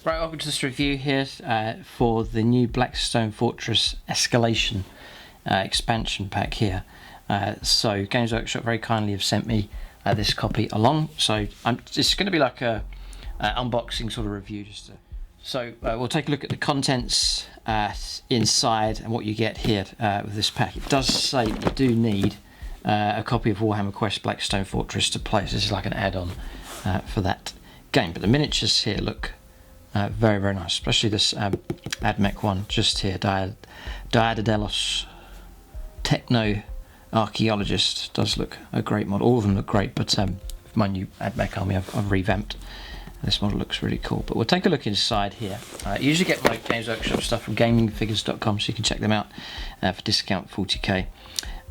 Right, welcome to this review here for the new Blackstone Fortress Escalation expansion pack here. So Games Workshop very kindly have sent me this copy along, so it's going to be like a unboxing sort of review. So we'll take a look at the contents inside and what you get here with this pack. It does say you do need a copy of Warhammer Quest Blackstone Fortress to play, so this is like an add-on for that game. But the miniatures here look very, very nice, especially this AdMech one just here, Daedalus Techno Archaeologist. Does look a great model. All of them look great, but my new AdMech army I've revamped. This model looks really cool. But we'll take a look inside here. I usually get my Games Workshop stuff from gamingfigures.com, so you can check them out for discount 40k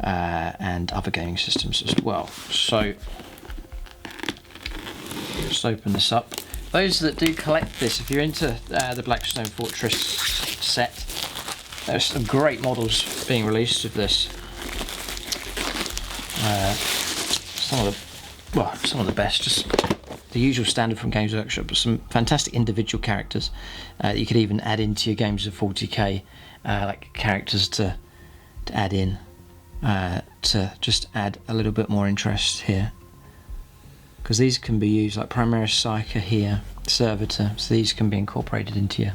and other gaming systems as well. So let's open this up. Those that do collect this, if you're into the Blackstone Fortress set, there's some great models being released of this. Some of the best, just the usual standard from Games Workshop, but some fantastic individual characters that you could even add into your games of 40k, like characters to add in to just add a little bit more interest here. Because these can be used like Primaris Psyker here, Servitor, so these can be incorporated into your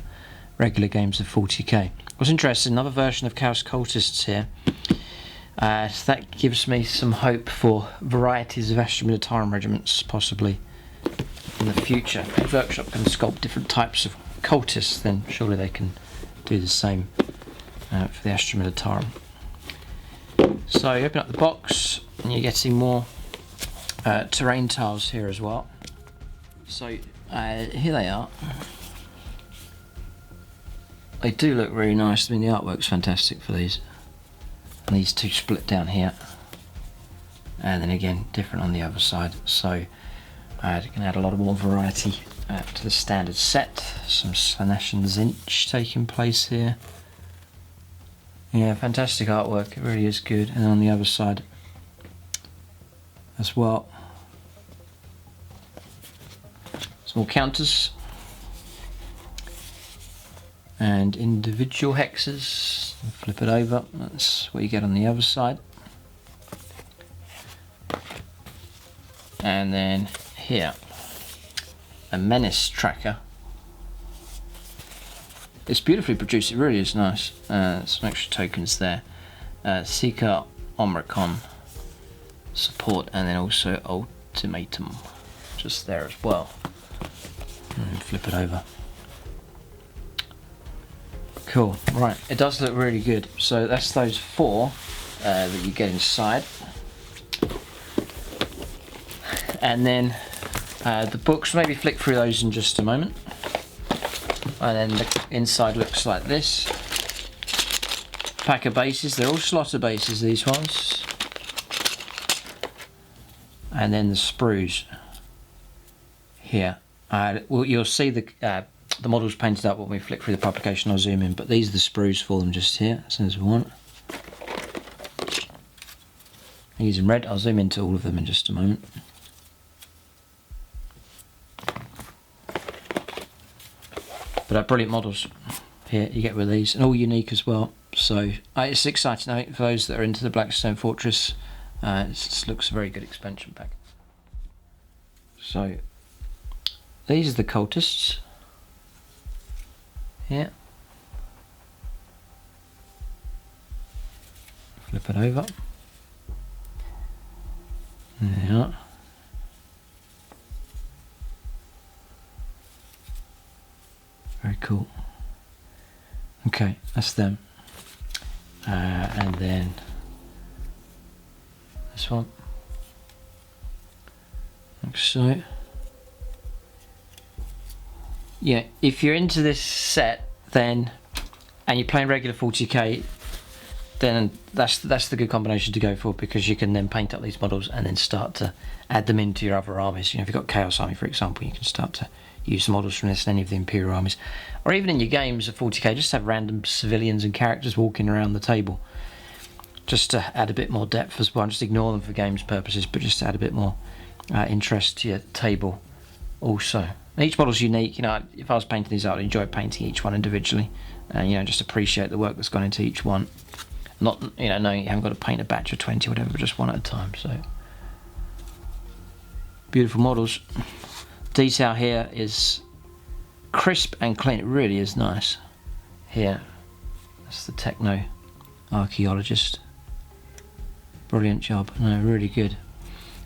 regular games of 40k. What's interesting, another version of Chaos Cultists here. So that gives me some hope for varieties of Astra Militarum regiments possibly in the future. If Workshop can sculpt different types of cultists, then surely they can do the same for the Astra Militarum. So you open up the box and you're getting more terrain tiles here as well. So here they are. They do look really nice. I mean, the artwork's fantastic for these. And these two split down here, and then again different on the other side. So you can add a lot of more variety to the standard set. Some Slanesh and Zinch taking place here. Yeah, fantastic artwork. It really is good. And on the other side as well, small counters and individual hexes. Flip it over, that's what you get on the other side. And then here, a menace tracker. It's beautifully produced, it really is nice. Some extra tokens there. Seeker Omricon support, and then also Ultimatum just there as well. And flip it over. Cool, right, it does look really good. So that's those four that you get inside. And then the books, maybe flick through those in just a moment. And then the inside looks like this. Pack of bases, they're all slaughter bases, these ones. And then the sprues here. Well, you'll see the models painted up when we flick through the publication. I'll zoom in, but these are the sprues for them just here, as soon as we want. I'm using red. I'll zoom into all of them in just a moment. But brilliant models here you get with these, and all unique as well. So it's exciting, I think, for those that are into the Blackstone Fortress. It looks a very good expansion pack. So these are the cultists. Yeah. Flip it over. There you are. Very cool. Okay, that's them. And then this one. Like so. Yeah, if you're into this set, then, and you're playing regular 40k, then that's the good combination to go for, because you can then paint up these models and then start to add them into your other armies. You know, if you've got Chaos Army, for example, you can start to use the models from this in any of the Imperial armies, or even in your games of 40k, just have random civilians and characters walking around the table, just to add a bit more depth as well. Just ignore them for games purposes, but just to add a bit more interest to your table also. And each model's unique. You know, if I was painting these out, I'd enjoy painting each one individually, and you know, just appreciate the work that's gone into each one. Not, you know, knowing you haven't got to paint a batch of 20 or whatever, but just one at a time. So beautiful models. Detail here is crisp and clean. It really is nice. Here, that's the techno archaeologist. Brilliant job. No, really good.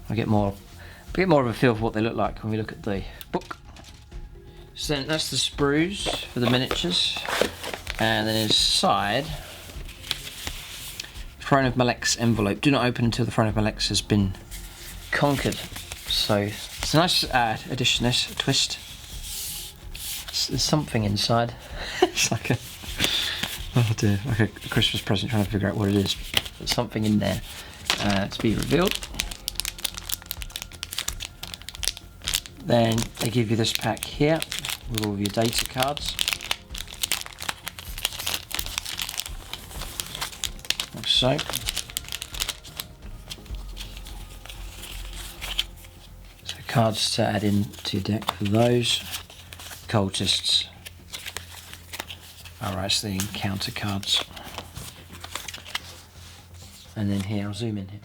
I get more of a feel for what they look like when we look at the book. So then that's the sprues for the miniatures, and then inside, Throne of Malek's envelope. Do not open until the Throne of Malek has been conquered. So it's a nice addition. This twist. There's something inside. It's like a like a Christmas present, trying to figure out what it is. There's something in there to be revealed. Then they give you this pack here with all of your data cards. Like so. So cards to add into your deck for those. Cultists. Alright, so the encounter cards. And then here, I'll zoom in here.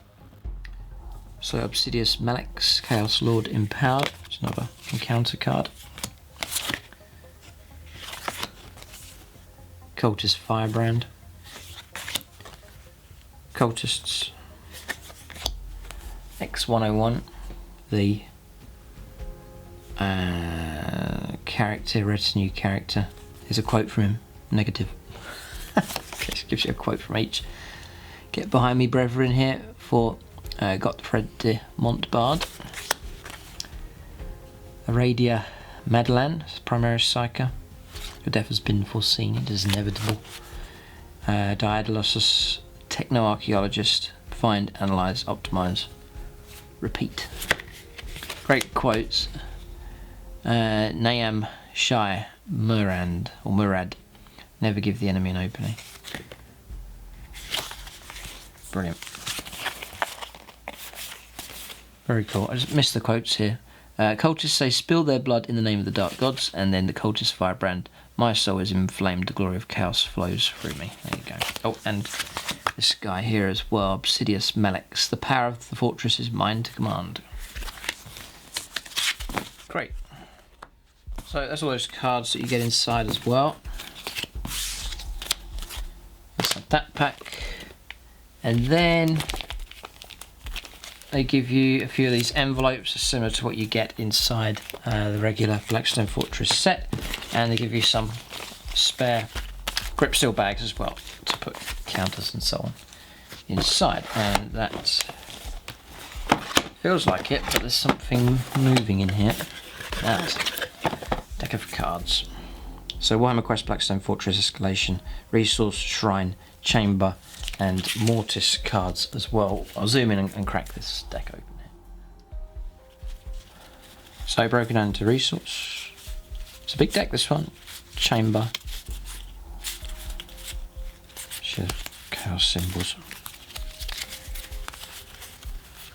So Obsidious Malek's Chaos Lord Empowered. It's another encounter card. Cultist Firebrand. Cultists. X101. The character, retinue character. Here's a quote from him. Negative. Gives you a quote from each. Get behind me, brethren, here for Gottfried de Montbard. Aradia Madeline, Primaris Psyker. Your death has been foreseen, it is inevitable. Daedalus, Techno-Archaeologist. Find, Analyze, Optimize, Repeat. Great quotes. Nayam Shai Murad. Never give the enemy an opening. Brilliant. Very cool. I just missed the quotes here. Cultists say, spill their blood in the name of the dark gods, and then the cultist firebrand. My soul is inflamed, the glory of chaos flows through me. There you go. Oh, and this guy here as well, Obsidious Malek's. The power of the fortress is mine to command. Great. So that's all those cards that you get inside as well. Inside that pack. And then they give you a few of these envelopes similar to what you get inside the regular Blackstone Fortress set, and they give you some spare grip steel bags as well to put counters and so on inside. And that feels like it, but there's something moving in here. That deck of cards. So Warhammer Quest Blackstone Fortress Escalation, Resource, Shrine, Chamber, and Mortis cards as well. I'll zoom in and crack this deck open here. So broken down into Resource. It's a big deck, this one. Chamber. Chaos symbols.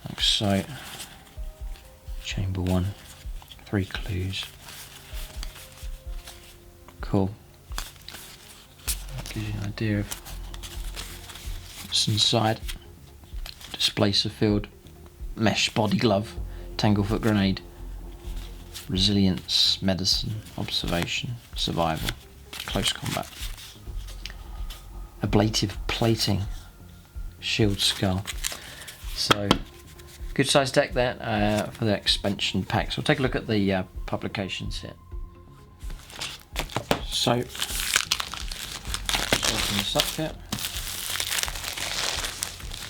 Like so. Chamber 1. 3 clues. Cool. That gives you an idea of what's inside. Displacer field, mesh body glove, tanglefoot grenade, resilience, medicine, observation, survival, close combat, ablative plating, shield skull. So good size deck there for the expansion pack. So we'll take a look at the publications here. So open this up here.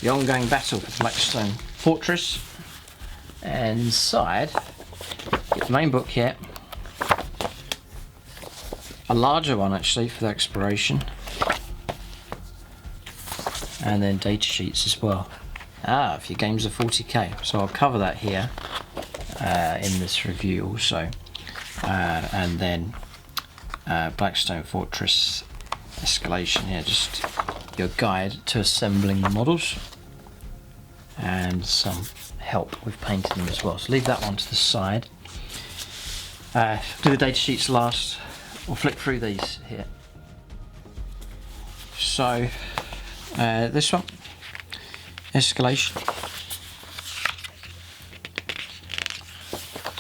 The ongoing battle for Blackstone Fortress, and inside get the main book here, a larger one actually for the exploration, and then data sheets as well. If your games are 40k, so I'll cover that here in this review also, and then Blackstone Fortress Escalation here, just your guide to assembling the models and some help with painting them as well. So leave that one to the side. Do the data sheets last. We'll flick through these here. So this one, Escalation.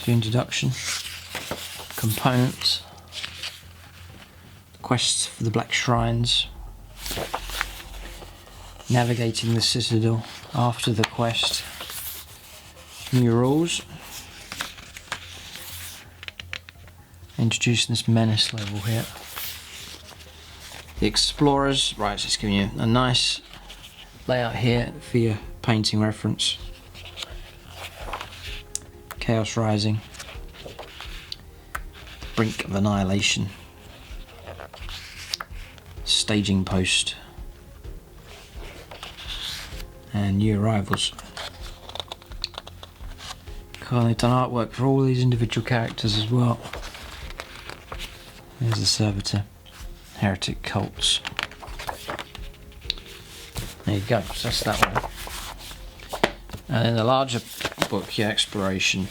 The introduction, components, quests for the Black Shrines, navigating the Citadel after the quest, new rules, introducing this menace level here, the Explorers, right, so it's giving you a nice layout here for your painting reference. Chaos Rising, Brink of Annihilation, Staging Post, and New Arrivals. God, they've done artwork for all these individual characters as well. There's the Servitor, Heretic Cults. There you go, so that's that one. And then the larger book, yeah, Exploration.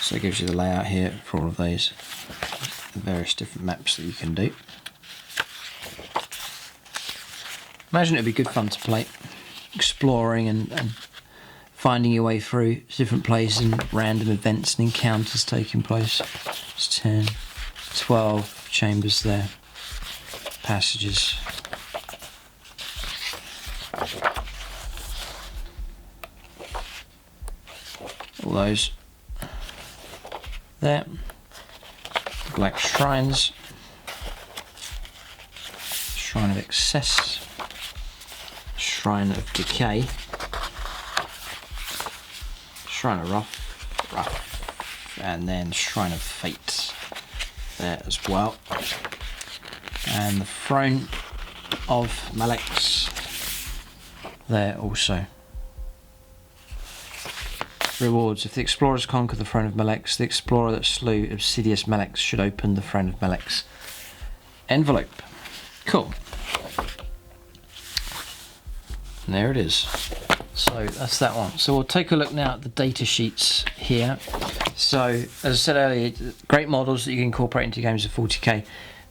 So it gives you the layout here for all of these, the various different maps that you can do. Imagine it'd be good fun to play, exploring and finding your way through different places and random events and encounters taking place. It's 10, 12 chambers there, passages. All those there. Black Shrines, Shrine of Excess, Shrine of Decay, Shrine of Rough, and then Shrine of Fate there as well. And the Throne of Malex there also. Rewards. If the explorers conquer the Throne of Malex, the explorer that slew Obsidious Malex should open the Throne of Malex envelope. Cool. And there it is. So that's that one. So we'll take a look now at the data sheets here. So as I said earlier, great models that you can incorporate into games of 40k.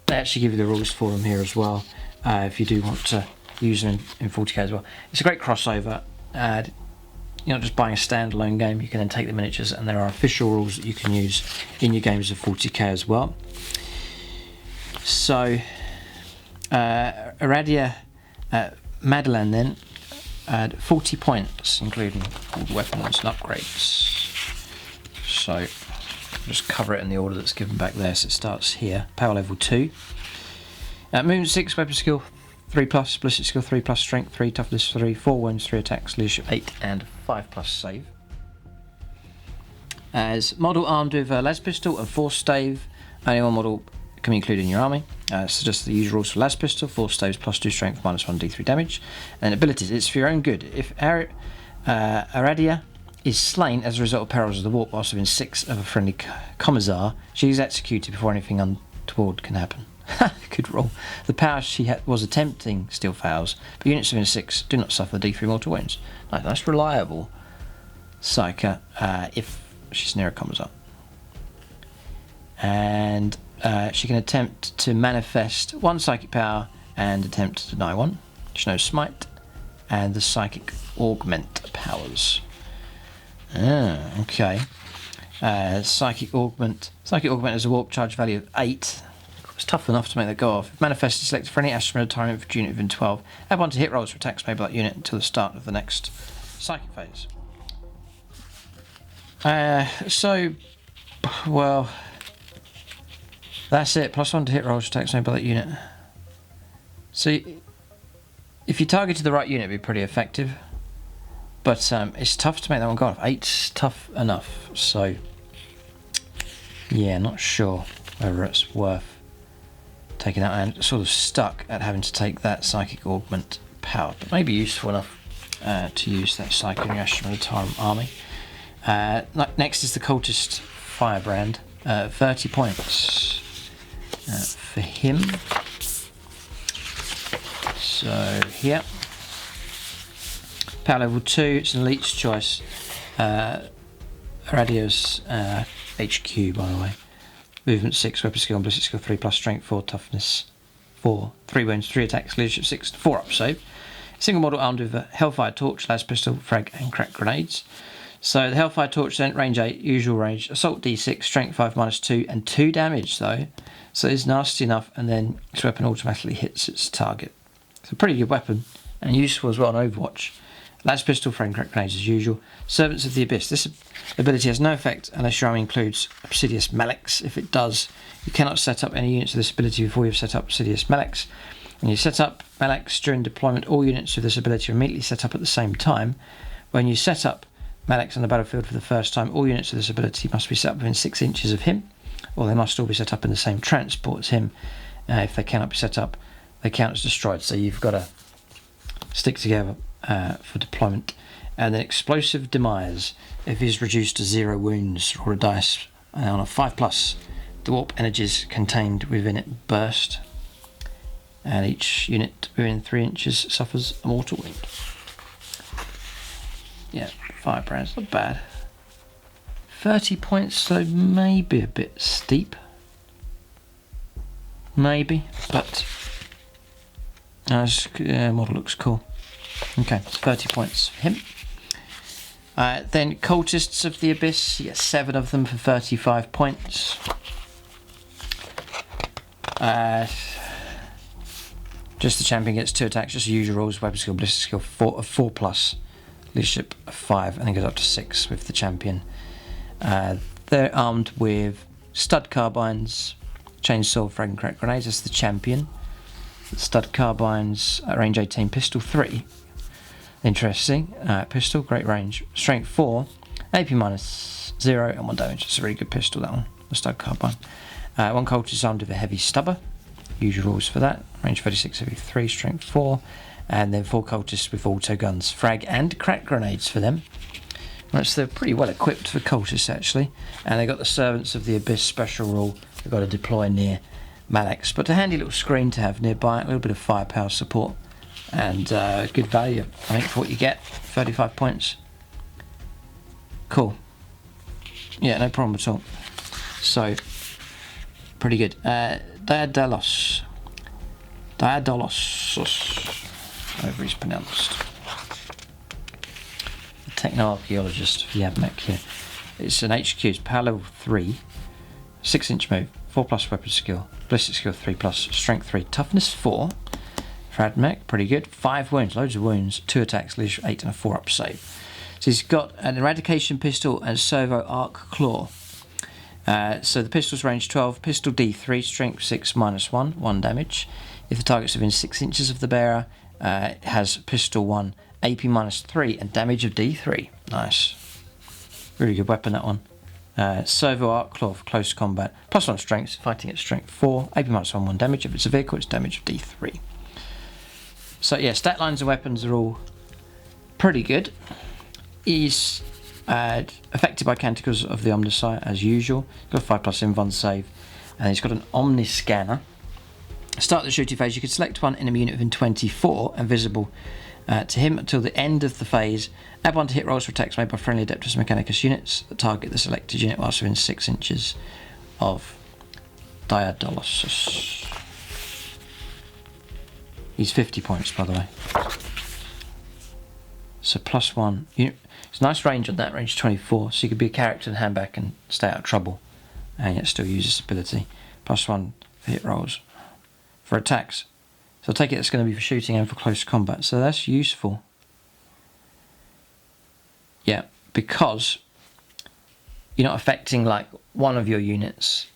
They actually give you the rules for them here as well, if you do want to use them in 40k as well. It's a great crossover. You're not just buying a standalone game, you can then take the miniatures, and there are official rules that you can use in your games of 40k as well. So, Aradia Madeline then, 40 points, including all the weapons and upgrades. So, just cover it in the order that's given back there. So it starts here, power level 2. Movement 6, weapon skill 3+, ballistic skill 3+, strength 3, toughness 3, 4 wounds, 3 attacks, leadership 8, and 5+ save. As model armed with a las pistol and force stave, only one model can be included in your army. So just the usual rules for las pistol, force staves +2 strength, -1 d3 damage. And abilities, it's for your own good. If Aradia is slain as a result of perils of the warp whilst within 6 of a friendly commissar, she is executed before anything untoward can happen. Good roll. The power she was attempting still fails, but units within 6 do not suffer the d3 mortal wounds. That's reliable psyker if she's near a commissar. And she can attempt to manifest 1 psychic power and attempt to deny 1. She knows smite and the psychic augment powers. Okay. Psychic augment has a warp charge value of 8. It's tough enough to make that go off. If manifested, select for any Astra Militarum for unit within 12. Add 1 to hit rolls for attacks made by that unit until the start of the next psychic phase. Well, that's it. +1 to hit rolls for attacks made by that unit. So, if you targeted the right unit, it'd be pretty effective. But it's tough to make that one go off. 8's tough enough. So, yeah, not sure whether it's worth taking that, and sort of stuck at having to take that psychic augment power, but maybe useful enough to use that psychic in your Astra Militarum army. Next is the cultist firebrand, 30 points for him. So here, Power level 2, it's an elite's choice. Radius HQ, by the way. Movement 6, weapon skill, and ballistic skill 3, plus strength 4, toughness 4, 3 wounds, 3 attacks, leadership 6, 4 up save. Single model armed with a Hellfire Torch, las pistol, frag, and crack grenades. So the Hellfire Torch then range 8, usual range, assault D6, strength 5 -2, and 2 damage though. So it's nasty enough, and then this weapon automatically hits its target. It's a pretty good weapon, and useful as well on Overwatch. Las pistol, frag, and crack grenades as usual. Servants of the Abyss. This ability has no effect unless your army includes Obsidious Melex. If it does, you cannot set up any units of this ability before you've set up Obsidious Melex. When you set up Melex during deployment, all units with this ability are immediately set up at the same time. When you set up Melex on the battlefield for the first time, all units of this ability must be set up within 6 inches of him, or they must all be set up in the same transport as him. If they cannot be set up, they count as destroyed. So you've got to stick together for deployment. And then Explosive Demise. If he's reduced to 0 wounds, roll a dice, and on a 5+, the warp energies contained within it burst, and each unit within 3 inches suffers a mortal wound. Yeah, firebrand's not bad. 30 points, so maybe a bit steep. Maybe, but model looks cool. Okay, 30 points for him. Then Cultists of the Abyss, you get 7 of them for 35 points. Just the champion gets 2 attacks, just usual rules, weapon skill, ballistic skill 4+, leadership 5, and then goes up to 6 with the champion. They're armed with stud carbines, chainsaw, frag, and crack grenades. That's the champion. The stud carbines, range 18, pistol 3. Interesting. Pistol, great range. Strength 4, AP -0, and 1 damage. It's a really good pistol, that one. The stud carbine. 1 cultist is armed with a heavy stubber. Usual rules for that. Range 36, heavy 3, strength 4. And then 4 cultists with auto guns, frag, and crack grenades for them. They're pretty well equipped for cultists, actually. And they've got the Servants of the Abyss special rule. They've got to deploy near Melex. But a handy little screen to have nearby. A little bit of firepower support. And good value, I think, for what you get. 35 points. Cool. Yeah, no problem at all. So, pretty good. Diadolos. However he's pronounced. The techno-archaeologist for Yabmec here. It's an HQ, it's power level 3, 6-inch move, 4+ weapon skill, ballistic skill 3+, strength 3, toughness 4. For Admec, pretty good. 5 wounds, loads of wounds, 2 attacks, leadership 8, and a 4 up save. So he's got an eradication pistol and servo arc claw. So the pistol's range 12, pistol D3, strength 6 -1, 1 damage. If the target's within 6 inches of the bearer, it has pistol 1, AP -3, and damage of D3. Nice. Really good weapon, that one. Servo arc claw for close combat. +1 strength, fighting at strength 4, AP -1, 1 damage. If it's a vehicle, it's damage of D3. So yeah, stat lines and weapons are all pretty good. He's affected by canticles of the Omnisci as usual. He's got 5+ invuln save, and he's got an Omni scanner. Start the shooting phase, you can select one enemy unit within 24 and visible to him until the end of the phase. Add 1 to hit rolls for attacks made by friendly Adeptus Mechanicus units that target the selected unit whilst within 6 inches of Diadolos. He's 50 points, by the way. So +1. It's a nice range on that, range 24. So you could be a character and hand back and stay out of trouble, and yet still use this ability. +1 for hit rolls. For attacks. So I take it it's going to be for shooting and for close combat. So that's useful. Yeah, because you're not affecting like one of your units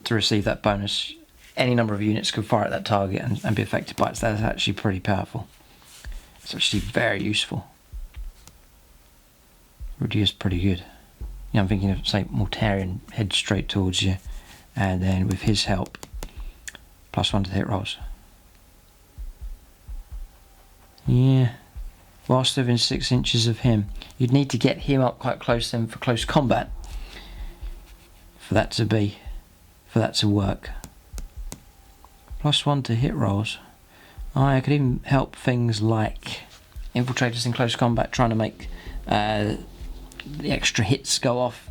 to receive that bonus. Any number of units could fire at that target and be affected by it. So that's actually pretty powerful. It's actually very useful. Really is pretty good. Yeah, I'm thinking of, say, Mortarion head straight towards you, and then with his help, +1 to hit rolls. Yeah. Whilst within 6 inches of him, you'd need to get him up quite close then for close combat. For that to work. +1 to hit rolls. I could even help things like infiltrators in close combat, trying to make the extra hits go off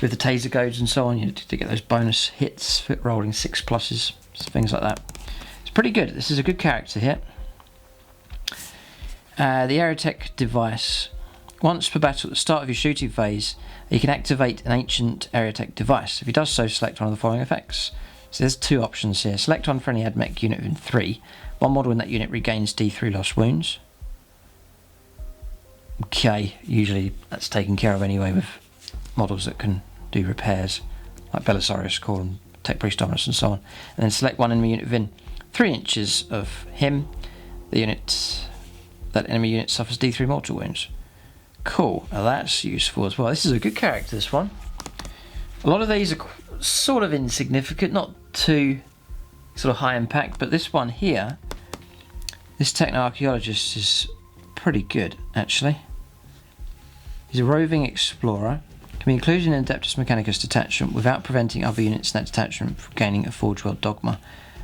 with the taser goads and so on. You need to get those bonus hits, rolling 6+s, things like that. It's pretty good. This is a good character here. The Aerotech device. Once per battle at the start of your shooting phase, you can activate an ancient Aerotech device. If he does so, select one of the following effects. So there's two options here. Select one for any AdMech unit within 3. One model in that unit regains D3 lost wounds. Okay, usually that's taken care of anyway with models that can do repairs, like Belisarius Core and Tech Priest Dominus and so on. And then select one enemy unit within 3 inches of him. That enemy unit suffers D3 mortal wounds. Cool, now that's useful as well. This is a good character, this one. A lot of these are sort of insignificant, not too sort of high impact, but this one here, this Techno-Archaeologist, is pretty good, actually. He's a roving explorer. Can be included in an Adeptus Mechanicus detachment without preventing other units in that detachment from gaining a Forge World Dogma.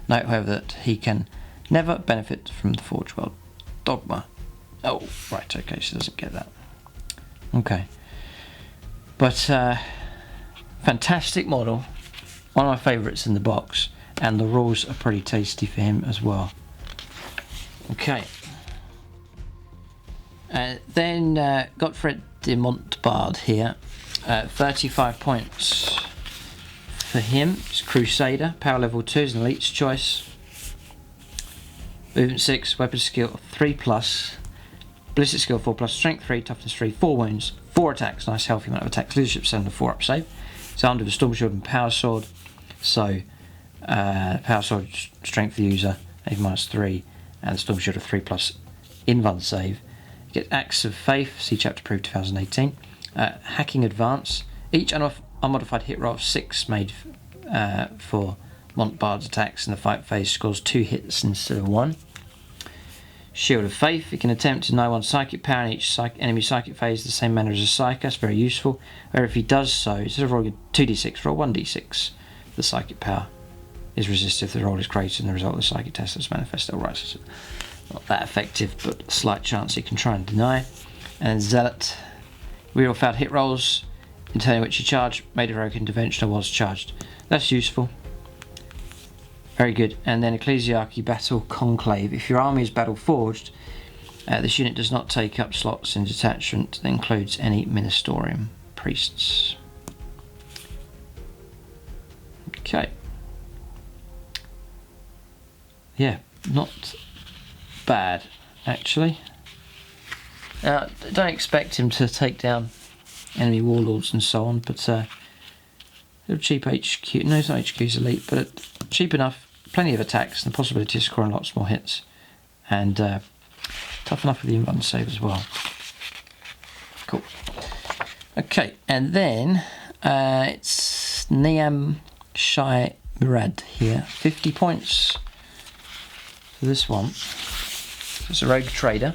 Note, however, that he can never benefit from the Forge World Dogma. Oh, right, okay, so doesn't get that. Okay. But, fantastic model. One of my favourites in the box. And the rules are pretty tasty for him as well. Okay. Then Godfred de Montbard here. 35 points for him. It's Crusader. Power level 2 is an elite's choice. Movement 6, weapon skill 3+. Ballistic skill 4+, strength 3, toughness 3, 4 wounds, 4 attacks, nice healthy amount of attacks, leadership 7 and 4 up save. It's armed with a storm shield and power sword. So power sword strength for the user, A-3, and storm shield of 3+ invuln save. You get Axe of Faith, see chapter proof 2018. Hacking advance. Each unmodified hit roll of 6 made for Montbard's attacks in the fight phase scores 2 hits instead of 1. Shield of Faith. You can attempt to deny 1 psychic power in each enemy psychic phase the same manner as a psych. That's very useful. Where if he does so, instead of rolling 2d6, roll 1d6. The psychic power is resisted if the roll is greater than the result of the psychic test that's manifested. Alright, so it's not that effective, but a slight chance you can try and deny. And Zealot. Reroll failed hit rolls in turn in which you charge, made a heroic intervention or was charged. That's useful. Very good. And then Ecclesiarchy Battle Conclave. If your army is battle forged, this unit does not take up slots in detachment that includes any Ministerium priests. Okay. Yeah, not bad actually. Now, don't expect him to take down enemy warlords and so on, but little cheap HQ. No, it's not HQ's elite, but cheap enough. Plenty of attacks and the possibility of scoring lots more hits, and tough enough with the invuln save as well. Cool. Okay, and then it's Niam Shai Murad here. 50 points for this one. It's a rogue trader.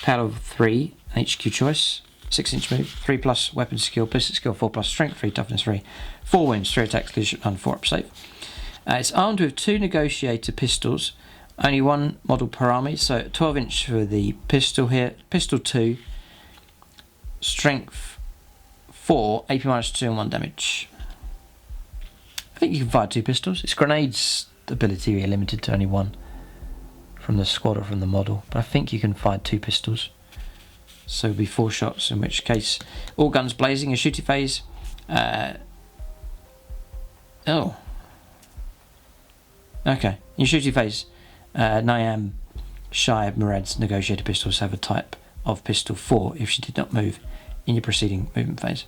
Power of 3, HQ choice, 6-inch move, 3+ weapon skill, ballistic skill 4+, strength 3, toughness 3, 4 wounds, 3 attacks, leadership and 4 up save. It's armed with 2 negotiator pistols, only 1 model per army, so 12-inch for the pistol here, pistol 2, strength 4, AP -2 and 1 damage. I think you can fire 2 pistols. Its grenades ability are limited to only 1 from the squad or from the model, but I think you can fire 2 pistols. So it'll be 4 shots, in which case all guns blazing, a shooting phase. Okay, in your shooting phase, Niam Shai Murad's negotiator pistols have a type of pistol 4 if she did not move in your preceding movement phase.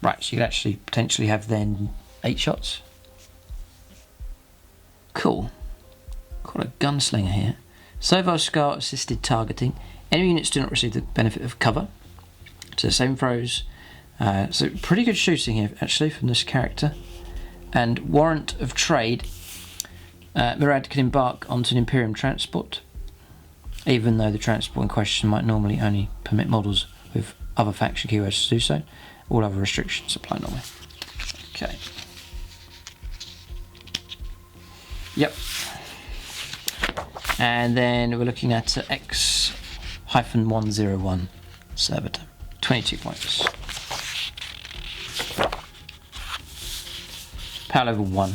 Right, so you could actually potentially have then 8 shots. Cool. Got a gunslinger here. Servile Scar assisted targeting. Enemy units do not receive the benefit of cover. So same throws. So pretty good shooting here actually from this character. And warrant of trade. Murad can embark onto an Imperium transport, even though the transport in question might normally only permit models with other faction keywords to do so. All other restrictions apply normally. Okay. Yep. And then we're looking at 101 server term. 22 points. Power level 1.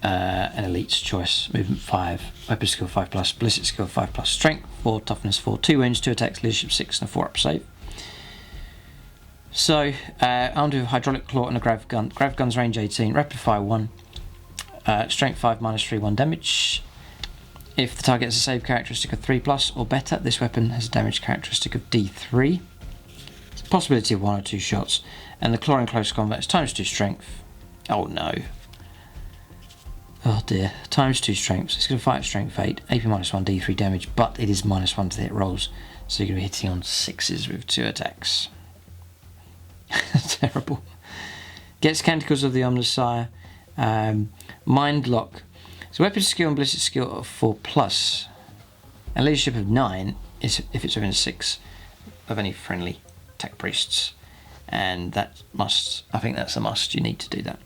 An elite's choice. Movement 5. Weapon skill 5+. Ballistic skill 5+. Strength 4. Toughness 4. 2 wounds, 2 attacks. Leadership 6 and a 4 up save. So, armed with a hydraulic claw and a grav gun. Grav gun's range 18. Rapid fire 1. Strength 5 -3 1 damage. If the target has a save characteristic of 3+ or better, this weapon has a damage characteristic of D3. It's a possibility of 1 or 2 shots. And the claw in close combat is ×2 strength. Oh no. Oh dear. ×2 strength. So it's going to fight at strength 8. AP -1 D3 damage, but it is -1 to hit rolls. So you're going to be hitting on 6s with 2 attacks. Terrible. Gets Canticles of the Omnissiah. Mind Lock. So weapon skill and ballistic skill of 4+, and leadership of 9 is if it's within 6 of any friendly tech priests, and that must, I think that's a must. You need to do that.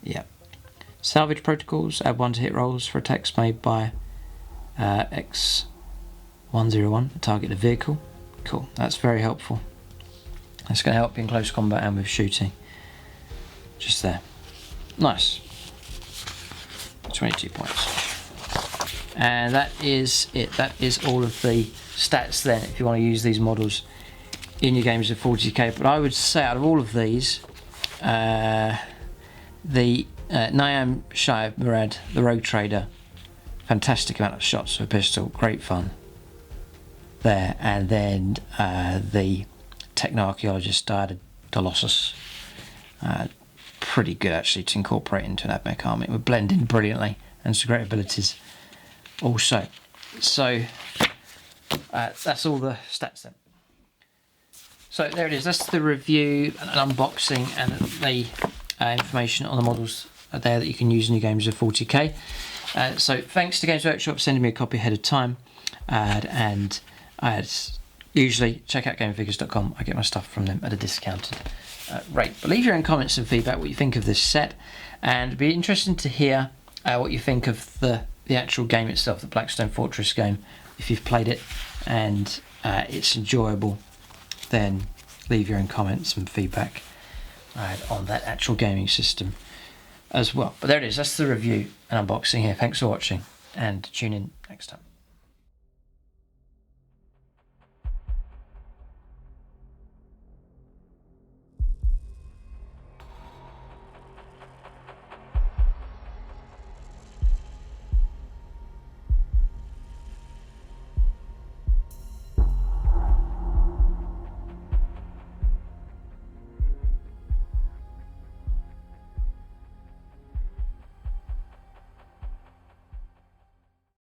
Yeah. Salvage protocols. Add 1 to hit rolls for attacks made by X101. Target a vehicle. Cool. That's very helpful. That's going to help you in close combat and with shooting. Just there. Nice. 22 points. And that is it. That is all of the stats then, if you want to use these models in your games of 40k. But I would say out of all of these, the Niam Shai Murad, the Rogue Trader, fantastic amount of shots with a pistol, great fun there. And then the Techno-Archaeologist Dolossus, pretty good actually to incorporate into an AdMech army. It would blend in brilliantly and some great abilities also. So that's all the stats then. So there it is. That's the review and unboxing and the information on the models there that you can use in your games of 40k. So thanks to Games Workshop for sending me a copy ahead of time, and usually check out gamefigures.com. I get my stuff from them at a discounted rate. But leave your own comments and feedback, what you think of this set, and it'd be interesting to hear what you think of the actual game itself, the Blackstone Fortress game. If you've played it and it's enjoyable, then leave your own comments and feedback on that actual gaming system as well. But there it is. That's the review and unboxing here. Thanks for watching, and tune in next time.